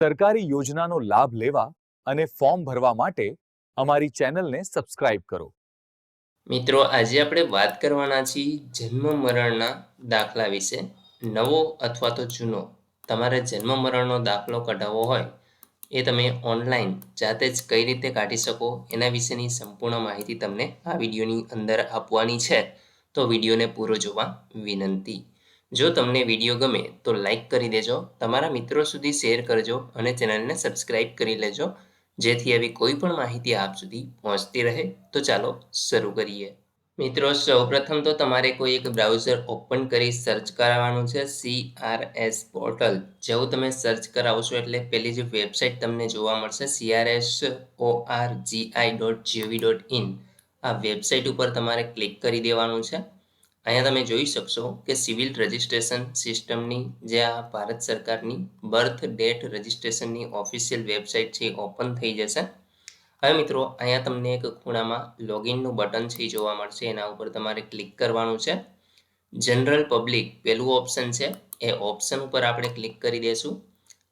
સરકારી યોજનાનો લાભ લેવા અને ફોર્મ ભરવા માટે અમારી ચેનલને સબસ્ક્રાઇબ કરો. મિત્રો, આજે આપણે વાત કરવાના છીએ જન્મ મરણના દાખલા વિશે. નવો અથવા તો જૂનો તમારે જન્મ મરણનો દાખલો કઢાવવો હોય એ તમે ઓનલાઈન જાતે જ કઈ રીતે કાઢી શકો એના વિશેની સંપૂર્ણ માહિતી તમને આ વિડીયોની અંદર આપવાની છે. તો વિડીયોને પૂરો જોવા વિનંતી. જો તમને વિડીયો ગમે તો લાઈક કરી દેજો, તમારા મિત્રો સુધી શેર કરજો અને ચેનલને સબસ્ક્રાઇબ કરી લેજો, જેથી આવી કોઈ પણ માહિતી આપ સુધી પહોંચતી રહે. તો ચાલો શરૂ કરીએ. મિત્રો, સૌપ્રથમ તો તમારે કોઈ એક બ્રાઉઝર ઓપન કરી સર્ચ કરાવવાનું છે CRS પોર્ટલ. જેવું તમે સર્ચ કરાવશો એટલે પેલી જે વેબસાઇટ તમને જોવા મળશે crsorgi.gov.in, આ વેબસાઇટ ઉપર તમારે ક્લિક કરી દેવાનું છે. અહીંયા તમે જોઈ શકશો કે સિવિલ રજિસ્ટ્રેશન સિસ્ટમની જે આ ભારત સરકારની બર્થ ડેટ રજિસ્ટ્રેશનની ઓફિશિયલ વેબસાઇટ છે ઓપન થઈ જશે. હવે મિત્રો, અહીંયા તમને એક ખૂણામાં લોગિનનું બટન છે જોવા મળશે, એના ઉપર તમારે ક્લિક કરવાનું છે. જનરલ પબ્લિક પહેલું ઓપ્શન છે, એ ઓપ્શન ઉપર આપણે ક્લિક કરી દઈશું.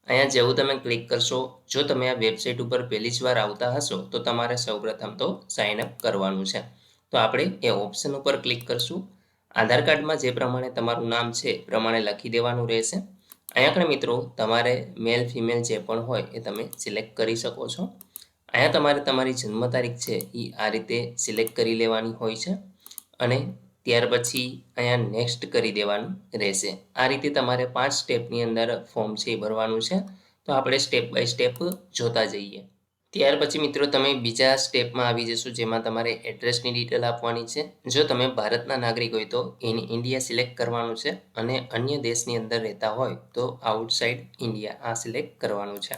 અહીંયા જેવું તમે ક્લિક કરશો, જો તમે આ વેબસાઇટ ઉપર પહેલી જ વાર આવતા હશો તો તમારે સૌપ્રથમ તો સાઇન અપ કરવાનું છે. તો આપણે એ ઓપ્શન ઉપર ક્લિક કરશું. આધાર કાર્ડમાં જે પ્રમાણે તમારું નામ છે એ પ્રમાણે લખી દેવાનું રહેશે. અહીંયા આગળ મિત્રો તમારે મેલ ફિમેલ જે પણ હોય એ તમે સિલેક્ટ કરી શકો છો. અહીંયા તમારે તમારી જન્મ તારીખ છે એ આ રીતે સિલેક્ટ કરી લેવાની હોય છે અને ત્યાર પછી અહીંયા નેક્સ્ટ કરી દેવાનું રહેશે. આ રીતે તમારે 5 સ્ટેપની અંદર ફોર્મ છે એ ભરવાનું છે. તો આપણે સ્ટેપ બાય સ્ટેપ જોતા જઈએ. ત્યાર પછી મિત્રો તમે બીજા સ્ટેપમાં આવી જશો, જેમાં તમારે એડ્રેસની ડિટેલ આપવાની છે. જો તમે ભારતના નાગરિક હોય તો ઇન્ડિયા સિલેક્ટ કરવાનું છે અને અન્ય દેશની અંદર રહેતા હોય તો આઉટસાઇડ ઇન્ડિયા આ સિલેક્ટ કરવાનું છે.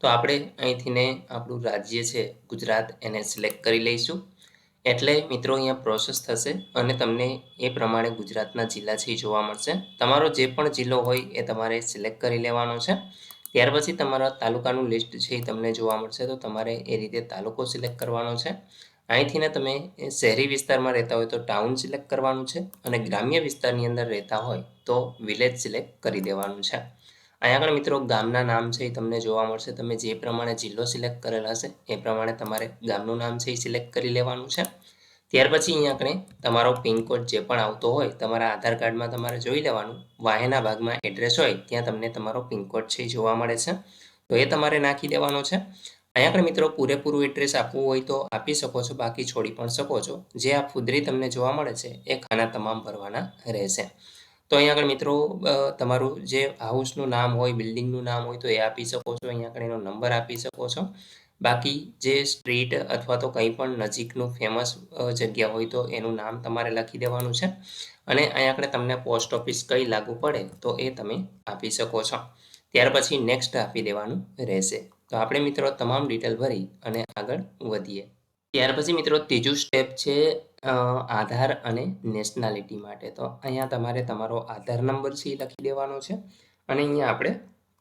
તો આપણે અહીંથીને આપણું રાજ્ય છે ગુજરાત એને સિલેક્ટ કરી લઈશું. એટલે મિત્રો અહીંયા પ્રોસેસ થશે અને તમને એ પ્રમાણે ગુજરાતના જિલ્લા છે એ જોવા મળશે. તમારો જે પણ જિલ્લો હોય એ તમારે સિલેક્ટ કરી લેવાનો છે. ત્યાર પછી તમારા તાલુકાનું લિસ્ટ છે એ તમને જોવા મળશે, તો તમારે એ રીતે તાલુકો સિલેક્ટ કરવાનો છે. અહીંથીને તમે શહેરી વિસ્તારમાં રહેતા હોય તો ટાઉન સિલેક્ટ કરવાનું છે અને ગ્રામ્ય વિસ્તારની અંદર રહેતા હોય તો વિલેજ સિલેક્ટ કરી દેવાનું છે. અહીંયા આગળ મિત્રો ગામના નામ છે એ તમને જોવા મળશે. તમે જે પ્રમાણે જિલ્લો સિલેક્ટ કરેલ હશે એ પ્રમાણે તમારે ગામનું નામ છે એ સિલેક્ટ કરી લેવાનું છે. ત્યાર પછી અહીંયા આગળ તમારો પિનકોડ જે પણ આવતો હોય તમારા આધાર કાર્ડમાં તમારે જોઈ લેવાનું. વાહેના ભાગમાં એડ્રેસ હોય ત્યાં તમને તમારો પિનકોડ છે એ જોવા મળે છે, તો એ તમારે નાખી દેવાનો છે. અહીંયા આગળ મિત્રો પૂરેપૂરું એડ્રેસ આપવું હોય તો આપી શકો છો, બાકી છોડી પણ શકો છો. જે આ ફુદરી તમને જોવા મળે છે એ ખાના તમામ ભરવાના રહેશે. તો અહીંયા આગળ મિત્રો તમારું જે હાઉસનું નામ હોય, બિલ્ડિંગનું નામ હોય તો એ આપી શકો છો. અહીંયા આગળ એનો નંબર આપી શકો છો. બાકી જે સ્ટ્રીટ અથવા તો કંઈ પણ નજીકનું ફેમસ જગ્યા હોય તો એનું નામ તમારે લખી દેવાનું છે અને અહીંયા આગળ તમને પોસ્ટ ઓફિસ કઈ લાગુ પડે તો એ તમે આપી શકો છો. ત્યાર પછી નેક્સ્ટ આપી દેવાનું રહેશે. તો આપણે મિત્રો તમામ ડિટેલ ભરી અને આગળ વધીએ. ત્યાર પછી મિત્રો ત્રીજું સ્ટેપ છે આધાર અને નેશનાલિટી માટે. તો અહીંયા તમારે તમારો આધાર નંબર છે એ લખી દેવાનો છે અને અહીંયા આપણે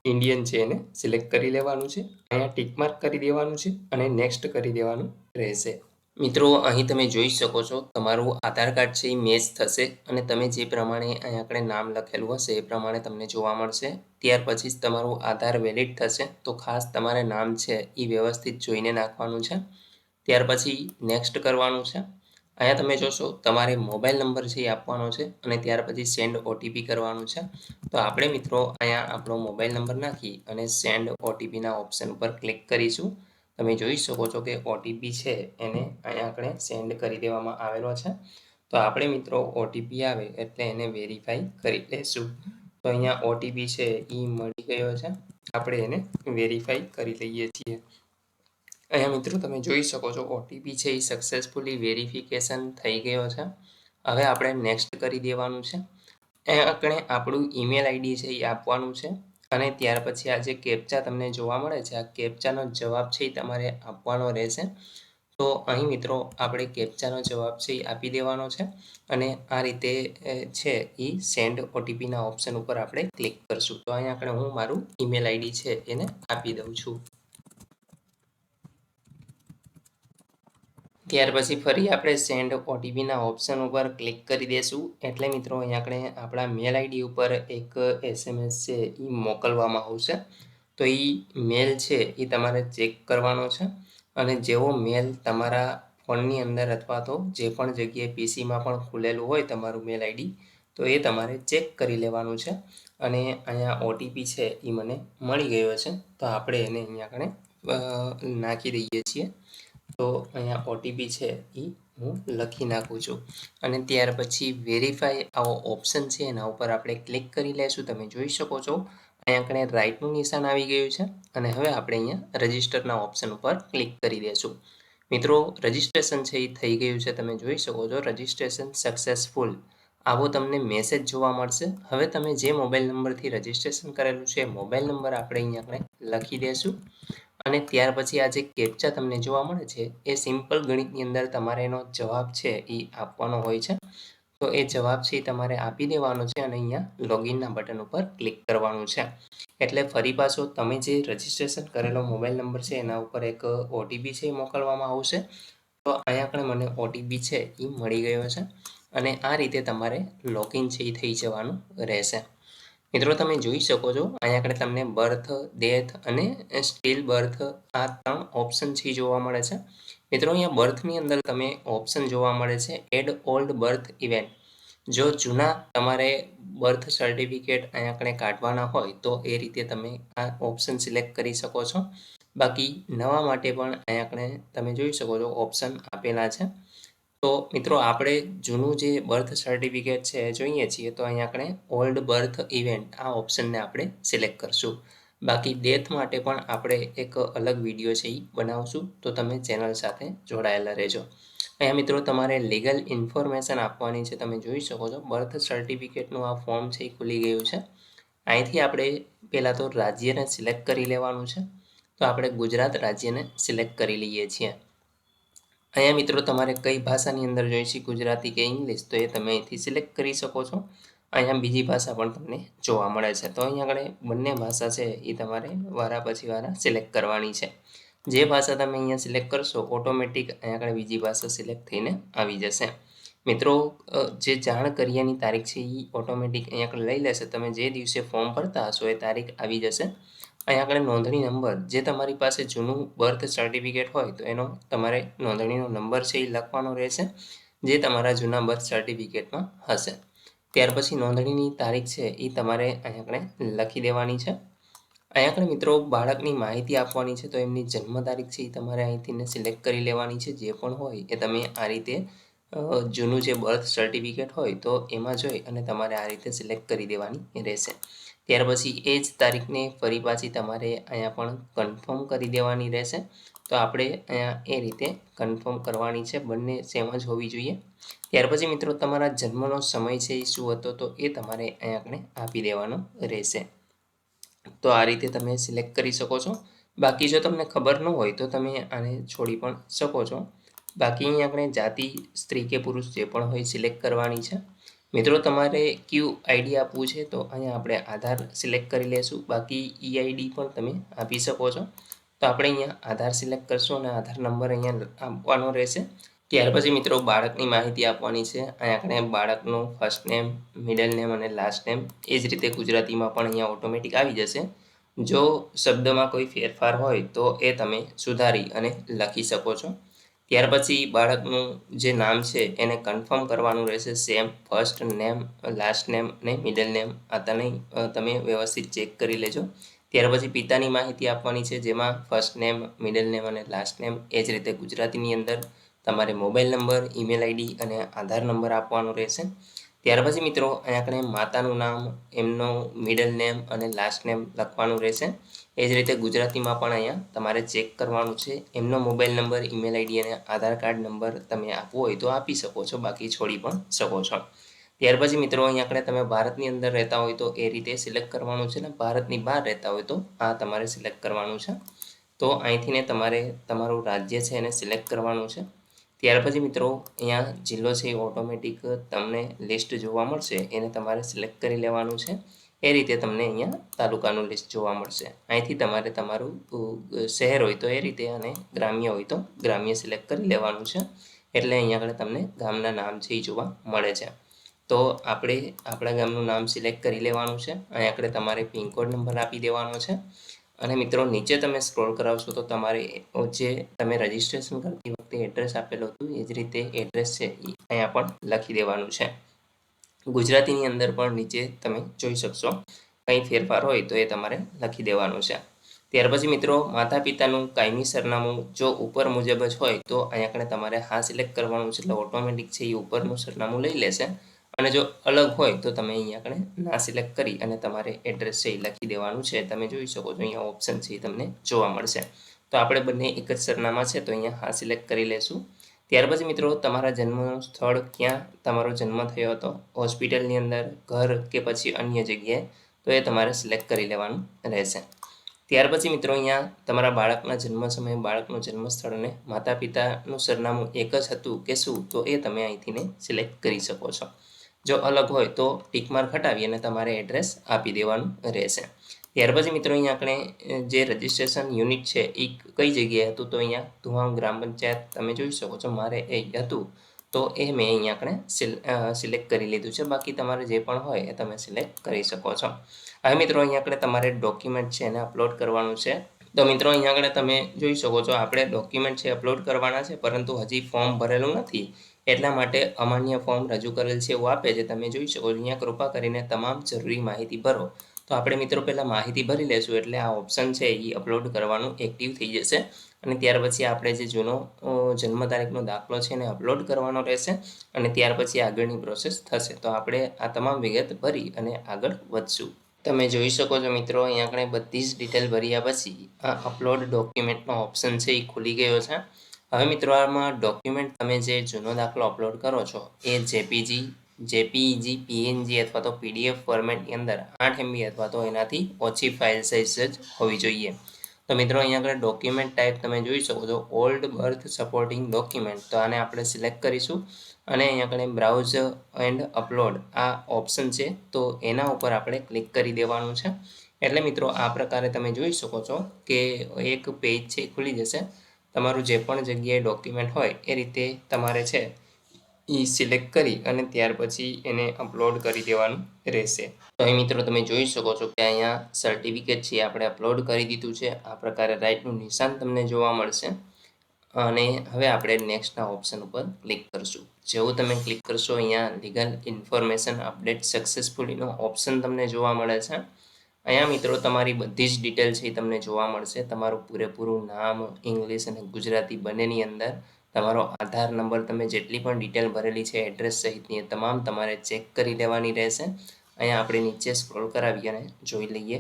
ઇન્ડિયન છે એને સિલેક્ટ કરી લેવાનું છે. અહીંયા ટિક માર્ક કરી દેવાનું છે અને નેક્સ્ટ કરી દેવાનું રહેશે. મિત્રો, અહીં તમે જોઈ શકો છો તમારું આધાર કાર્ડ છે એ મેચ થશે અને તમે જે પ્રમાણે અહીંયા આપણે નામ લખેલું હશે એ પ્રમાણે તમને જોવા મળશે. ત્યાર પછી જ તમારું આધાર વેલિડ થશે. તો ખાસ તમારે નામ છે એ વ્યવસ્થિત જોઈને નાખવાનું છે. ત્યાર પછી નેક્સ્ટ કરવાનું છે. અહીંયા તમે જોશો તમારે મોબાઈલ નંબર છે એ આપવાનો છે અને ત્યાર પછી સેન્ડ ઓટીપી કરવાનું છે. તો આપણે મિત્રો અહીંયા આપણો મોબાઈલ નંબર નાખી અને સેન્ડ ઓટીપીના ઓપ્શન ઉપર ક્લિક કરીશું. તમે જોઈ શકો છો કે ઓટીપી છે એને અહીંયા આપણે સેન્ડ કરી દેવામાં આવેલો છે. તો આપણે મિત્રો ઓટીપી આવે એટલે એને વેરીફાઈ કરી લઈશું. તો અહીંયા ઓટીપી છે એ મળી ગયો છે, આપણે એને વેરીફાઈ કરી લઈએ છીએ. અહીંયા મિત્રો તમે જોઈ શકો છો ઓટીપી છે એ સક્સેસફુલી વેરિફિકેશન થઈ ગયો છે. હવે આપણે નેક્સ્ટ કરી દેવાનું છે. અહીંયા આપણે આપણું ઈમેલ આઈડી છે એ આપવાનું છે અને ત્યાર પછી આ જે કેપ્ચા તમને જોવા મળે છે આ કેપ્ચાનો જવાબ છે એ તમારે આપવાનો રહેશે. તો અહીં મિત્રો આપણે કેપ્ચાનો જવાબ છે એ આપી દેવાનો છે અને આ રીતે છે એ સેન્ડ ઓટીપીના ઓપ્શન ઉપર આપણે ક્લિક કરશું. તો અહીંયા આપણે હું મારું ઈમેલ આઈડી છે એને આપી દઉં છું. ત્યાર પછી ફરી આપણે સેન્ડ ઓટીપીના ઓપ્શન ઉપર ક્લિક કરી દઈશું. એટલે મિત્રો અહીં આપણે આપણા મેલ આઈડી ઉપર એક SMS છે એ મોકલવામાં આવશે. તો એ મેલ છે એ તમારે ચેક કરવાનો છે અને જેવો મેલ તમારા ફોનની અંદર અથવા તો જે પણ જગ્યાએ પીસીમાં પણ ખુલેલું હોય તમારું મેલ આઈડી તો એ તમારે ચેક કરી લેવાનું છે અને અહીંયા ઓટીપી છે એ મને મળી ગયો છે તો આપણે એને અહીંયા આગળ નાખી દઈએ છીએ તો અહીંયા ઓટીપી છે એ હું લખી નાખું છું અને ત્યાર પછી વેરીફાઈ આવો ઓપ્શન છે એના ઉપર આપણે ક્લિક કરી લેશું તમે જોઈ શકો છો અહીંયા આગળ રાઈટનું નિશાન આવી ગયું છે અને હવે આપણે અહીંયા રજિસ્ટરના ઓપ્શન ઉપર ક્લિક કરી દઈશું મિત્રો રજિસ્ટ્રેશન છે એ થઈ ગયું છે તમે જોઈ શકો છો રજિસ્ટ્રેશન સક્સેસફુલ આવો તમને મેસેજ જોવા મળશે હવે તમે જે મોબાઈલ નંબરથી રજિસ્ટ્રેશન કરેલું છે એ મોબાઈલ નંબર આપણે અહીંયા આપણે લખી દઈશું અને ત્યાર પછી આ જે કેપ્ચા તમને જોવા મળે છે એ સિમ્પલ ગણિતની અંદર તમારે એનો જવાબ છે એ આપવાનો હોય છે તો એ જવાબ છે એ તમારે આપી દેવાનો છે અને અહીંયા લોગિનના બટન ઉપર ક્લિક કરવાનું છે એટલે ફરી પાછો તમે જે રજિસ્ટ્રેશન કરેલો મોબાઈલ નંબર છે એના ઉપર એક ઓટીપી છે એ મોકલવામાં આવશે તો અહીંયા આગળ મને ઓટીપી છે એ મળી ગયો છે અને આ રીતે તમારે લોગિન છે એ થઈ જવાનું રહેશે મિત્રો તમે જોઈ શકો છો અહીંયા આગળ તમને બર્થ ડેથ અને સ્ટીલ બર્થ આ 3 ઓપ્શન છે જોવા મળે છે મિત્રો અહીંયા બર્થની અંદર તમે ઓપ્શન જોવા મળે છે એડ ઓલ્ડ બર્થ ઇવેન્ટ જો જૂના તમારે બર્થ સર્ટિફિકેટ અહીંયા આગળ કાઢવાના હોય તો એ રીતે તમે આ ઓપ્શન સિલેક્ટ કરી શકો છો બાકી નવા માટે પણ અહીંયા આગળ તમે જોઈ શકો છો ઓપ્શન આપેલા છે તો મિત્રો આપણે જૂનું જે બર્થ સર્ટિફિકેટ છે એ જોઈએ છીએ તો અહીંયા આપણે ઓલ્ડ બર્થ ઇવેન્ટ આ ઓપ્શનને આપણે સિલેક્ટ કરશું બાકી ડેથ માટે પણ આપણે એક અલગ વિડીયો છે એ બનાવશું તો તમે ચેનલ સાથે જોડાયેલા રહેજો અહીંયા મિત્રો તમારે લીગલ ઇન્ફોર્મેશન આપવાની છે તમે જોઈ શકો છો બર્થ સર્ટિફિકેટનું આ ફોર્મ છે એ ખુલી ગયું છે અહીંથી આપણે પહેલાં તો રાજ્યને સિલેક્ટ કરી લેવાનું છે તો આપણે ગુજરાત રાજ્યને સિલેક્ટ કરી લઈએ છીએ અહીંયા મિત્રો તમારે કઈ ભાષાની અંદર જોઈશે ગુજરાતી કે ઇંગ્લિશ તો એ તમે અહીંથી સિલેક્ટ કરી શકો છો અહીંયા બીજી ભાષા પણ તમને જોવા મળે છે તો અહીંયા આગળ બંને ભાષા છે એ તમારે વારા પછી વારા સિલેક્ટ કરવાની છે જે ભાષા તમે અહીંયા સિલેક્ટ કરશો ઓટોમેટિક અહીંયા આગળ બીજી ભાષા સિલેક્ટ થઈને આવી જશે મિત્રો જે જાણ કર્યાની તારીખ છે એ ઓટોમેટિક અહીંયા આગળ લઈ લેશે તમે જે દિવસે ફોર્મ ભરતા હશો એ તારીખ આવી જશે અહીંયા આગળ નોંધણી નંબર જે તમારી પાસે જૂનું બર્થ સર્ટિફિકેટ હોય તો એનો તમારે નોંધણીનો નંબર છે એ લખવાનો રહેશે જે તમારા જૂના બર્થ સર્ટિફિકેટમાં હશે ત્યાર પછી નોંધણીની તારીખ છે એ તમારે અહીંયા આગળ લખી દેવાની છે અહીંયા આગળ મિત્રો બાળકની માહિતી આપવાની છે તો એમની જન્મ તારીખ છે એ તમારે અહીંથી સિલેક્ટ કરી લેવાની છે જે પણ હોય એ તમે આ રીતે જૂનું જે બર્થ સર્ટિફિકેટ હોય તો એમાં જોઈ અને તમારે આ રીતે સિલેક્ટ કરી દેવાની રહેશે ત્યાર પછી એ જ તારીખને ફરી પાછી તમારે અહીંયા પણ કન્ફર્મ કરી દેવાની રહેશે તો આપણે અહીંયા એ રીતે કન્ફર્મ કરવાની છે બંને સેમ જ હોવી જોઈએ ત્યાર પછી મિત્રો તમારા જન્મનો સમય છે એ શું હતો તો એ તમારે અહીંયા આપણે આપી દેવાનો રહેશે તો આ રીતે તમે સિલેક્ટ કરી શકો છો બાકી જો તમને ખબર ન હોય તો તમે આને છોડી પણ શકો છો બાકી અહીં આપણે જાતિ સ્ત્રી કે પુરુષ જે પણ હોય સિલેક્ટ કરવાની છે મિત્રો તમારે ક્યુ આઈડી આપવું છે તો અહીંયા આપણે આધાર સિલેક્ટ કરી લેશું બાકી ઈઆઈડી પણ તમે આપી શકો છો તો આપણે અહીંયા આધાર સિલેક્ટ કરશું અને આધાર નંબર અહીંયા આપવાનો રહેશે ત્યાર પછી મિત્રો બાળકની માહિતી આપવાની છે અહીંયા આપણે બાળકનું ફર્સ્ટ નેમ મિડલ નેમ અને લાસ્ટ નેમ એ જ રીતે ગુજરાતીમાં પણ અહીંયા ઓટોમેટિક આવી જશે જો શબ્દમાં કોઈ ફેરફાર હોય તો એ તમે સુધારી અને લખી શકો છો ત્યાર પછી બાળકનું જે નામ છે એને કન્ફર્મ કરવાનું રહેશે same first name last name અને મિડલ નેમ આ તમે વ્યવસ્થિત ચેક કરી લેજો ત્યાર પછી પિતાની માહિતી આપવાની છે જેમાં ફર્સ્ટ નેમ મિડલ નેમ અને લાસ્ટ નેમ એ જ રીતે ગુજરાતીની અંદર તમારે મોબાઈલ નંબર ઈમેલ આઈડી અને આધાર નંબર આપવાનો રહેશે ત્યાર પછી મિત્રો અહીંયા આપણે માતાનું નામ એમનો મિડલ નેમ અને લાસ્ટ નેમ લખવાનું રહેશે એ જ રીતે ગુજરાતીમાં પણ અહીંયા તમારે ચેક કરવાનું છે એમનો મોબાઈલ નંબર ઈમેલ આઈડી અને આધાર કાર્ડ નંબર તમે આપવો હોય તો આપી શકો છો બાકી છોડી પણ શકો છો ત્યાર પછી મિત્રો અહીંયા આપણે તમે ભારતની અંદર રહેતા હોય તો એ રીતે સિલેક્ટ કરવાનું છે ને ભારતની બહાર રહેતા હોય તો આ તમારે સિલેક્ટ કરવાનું છે તો અહીંથી ને તમારે તમારું રાજ્ય છે એને સિલેક્ટ કરવાનું છે ત્યાર પછી મિત્રો અહીંયા જિલ્લો છે એ ઓટોમેટિક તમને લિસ્ટ જોવા મળશે એને તમારે સિલેક્ટ કરી લેવાનું છે એ રીતે તમને અહીંયા તાલુકાનું લિસ્ટ જોવા મળશે અહીંથી તમારે તમારું શહેર હોય તો એ રીતે અને ગ્રામ્ય હોય તો ગ્રામ્ય સિલેક્ટ કરી લેવાનું છે એટલે અહીંયા આગળ તમને ગામના નામ છે એ જોવા મળે છે તો આપણે આપણા ગામનું નામ સિલેક્ટ કરી લેવાનું છે અહીંયા આગળ તમારે પિનકોડ નંબર આપી દેવાનો છે અને મિત્રો નીચે તમે સ્ક્રોલ કરાવશો તો તમારે જે તમે રજિસ્ટ્રેશન કરતી વખતે એડ્રેસ આપેલું હતું એ જ રીતે એડ્રેસ છે એ અહીંયા પણ લખી દેવાનું છે. ગુજરાતીની અંદર પણ નીચે તમે જોઈ શકશો, કંઈ ફેરફાર હોય તો એ તમારે લખી દેવાનું છે. ત્યાર પછી મિત્રો માતા પિતાનું કાયમી સરનામું જો ઉપર મુજબ જ હોય તો અહીંયા આગળ તમારે હા સિલેક્ટ કરવાનું છે, એટલે ઓટોમેટિક છે એ ઉપરનું સરનામું લઈ લેશે. અને જો અલગ હોય તો તમે અહીંયા આગળ ના સિલેક્ટ કરી અને તમારે એડ્રેસ છે એ લખી દેવાનું છે. તમે જોઈ શકો છો અહીંયા ઓપ્શન છે એ તમને જોવા મળશે. તો આપણે બંને એક જ સરનામા છે તો અહીંયા હા સિલેક્ટ કરી લેશું. ત્યાર પછી મિત્રો તમારા જન્મનું સ્થળ ક્યાં તમારો જન્મ થયો હતો, હોસ્પિટલની અંદર, ઘર કે પછી અન્ય જગ્યાએ, તો એ તમારે સિલેક્ટ કરી લેવાનું રહેશે. ત્યાર પછી મિત્રો અહીંયા તમારા બાળકના જન્મ સમયે બાળકનું જન્મ સ્થળ અને માતા પિતાનું સરનામું એક જ હતું કે શું, તો એ તમે અહીંથી સિલેક્ટ કરી શકો છો. જો અલગ હોય તો ટીકમાર્ક હટાવી અને તમારે એડ્રેસ આપી દેવાનું રહેશે. ત્યાર પછી મિત્રો અહીંયા આપણે જે રજિસ્ટ્રેશન યુનિટ છે એ કઈ જગ્યાએ હતું, તો અહીંયા ધુવામ ગ્રામ પંચાયત તમે જોઈ શકો છો, મારે એ હતું તો એ મેં અહીંયા આપણે સિલેક્ટ કરી લીધું છે. બાકી તમારે જે પણ હોય એ તમે સિલેક્ટ કરી શકો છો. હવે મિત્રો અહીંયા આપણે તમારે ડોક્યુમેન્ટ છે એને અપલોડ કરવાનું છે. તો મિત્રો અહીંયા આગળ તમે જોઈ શકો છો આપણે ડોક્યુમેન્ટ છે અપલોડ કરવાના છે, પરંતુ હજી ફોર્મ ભરેલું નથી એટલા માટે અમાન્ય ફોર્મ રજૂ કરેલ છે એવું આપે છે. તમે જોઈ શકો છો અહીંયા કૃપા કરીને તમામ જરૂરી માહિતી ભરો. તો આપણે મિત્રો પહેલાં માહિતી ભરી લેશું એટલે આ ઓપ્શન છે એ અપલોડ કરવાનું એક્ટિવ થઈ જશે. અને ત્યાર પછી આપણે જે જૂનો જન્મ તારીખનો દાખલો છે એને અપલોડ કરવાનો રહેશે અને ત્યાર પછી આગળની પ્રોસેસ થશે. તો આપણે આ તમામ વિગત ભરી અને આગળ વધશું. તમે જોઈ શકો છો મિત્રો અહીંયા આપણે બધી જ ડિટેલ ભર્યા પછી આ અપલોડ ડોક્યુમેન્ટનો ઓપ્શન છે એ ખુલી ગયો છે. હવે મિત્રો આમાં ડોક્યુમેન્ટ તમે જે જૂનો દાખલો અપલોડ કરો છો એ જેપીજી, પીએનજી અથવા તો પીડીએફ ફોર્મેટની અંદર 8 MB અથવા તો એનાથી ઓછી ફાઇલ સાઇઝ જ હોવી જોઈએ. તો મિત્રો અહીંયા આગળ ડોક્યુમેન્ટ ટાઈપ તમે જોઈ શકો છો ઓલ્ડ બર્થ સપોર્ટિંગ ડોક્યુમેન્ટ, તો આને આપણે સિલેક્ટ કરીશું અને અહીંયા આગળ બ્રાઉઝ એન્ડ અપલોડ આ ઓપ્શન છે તો એના ઉપર આપણે ક્લિક કરી દેવાનું છે. એટલે મિત્રો આ પ્રકારે તમે જોઈ શકો છો કે એક પેજ છે ખુલી જશે. તમારું જે પણ જગ્યાએ ડોક્યુમેન્ટ હોય એ રીતે તમારે છે એ સિલેક્ટ કરી અને ત્યાર પછી એને અપલોડ કરી દેવાનું રહેશે. તો અહીં મિત્રો તમે જોઈ શકો છો કે અહીંયા સર્ટિફિકેટ છે આપણે અપલોડ કરી દીધું છે. આ પ્રકારે રાઇટનું નિશાન તમને જોવા મળશે અને હવે આપણે નેક્સ્ટના ઓપ્શન ઉપર ક્લિક કરશું. જેવું તમે ક્લિક કરશો અહીંયા લીગલ ઇન્ફોર્મેશન અપડેટ સક્સેસફુલીનો ઓપ્શન તમને જોવા મળે છે. અહીંયા મિત્રો તમારી બધી જ ડિટેલ છે એ તમને જોવા મળશે. તમારું પૂરેપૂરું નામ ઇંગ્લિશ અને ગુજરાતી બંનેની અંદર તમારો આધાર નંબર, તમે જેટલી પણ ડિટેલ ભરેલી છે એડ્રેસ સહિતની એ તમામ તમારે ચેક કરી લેવાની રહેશે. અહીંયા આપણે નીચે સ્ક્રોલ કરાવી અને જોઈ લઈએ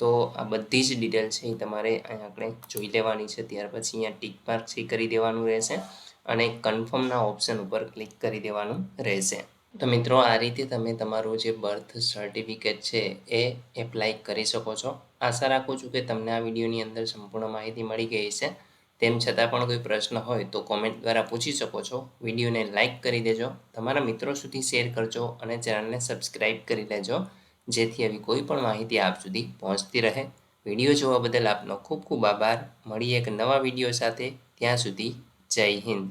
તો આ બધી જ ડિટેલ છે એ તમારે અહીંયા આપણે જોઈ લેવાની છે. ત્યાર પછી અહીંયા ટીક માર્ક છે કરી દેવાનું રહેશે અને કન્ફર્મના ઓપ્શન ઉપર ક્લિક કરી દેવાનું રહેશે. તો મિત્રો આ રીતે તમે તમારું જે બર્થ સર્ટિફિકેટ છે એ એપ્લાય કરી શકો છો. આશા રાખું છું કે તમને આ વિડીયોની અંદર સંપૂર્ણ માહિતી મળી ગઈ છે. તેમ છતાં પણ કોઈ પ્રશ્ન હોય તો કોમેન્ટ દ્વારા પૂછી શકો છો. વિડીયોને લાઇક કરી દેજો, તમારા મિત્રો સુધી શેર કરજો અને ચેનલને સબસ્ક્રાઈબ કરી લેજો જેથી આવી કોઈ પણ માહિતી આપ સુધી પહોંચતી રહે. વિડીયો જોવા બદલ આપનો ખૂબ ખૂબ આભાર. મળીએ એક નવા વિડીયો સાથે. ત્યાં સુધી જય હિન્દ.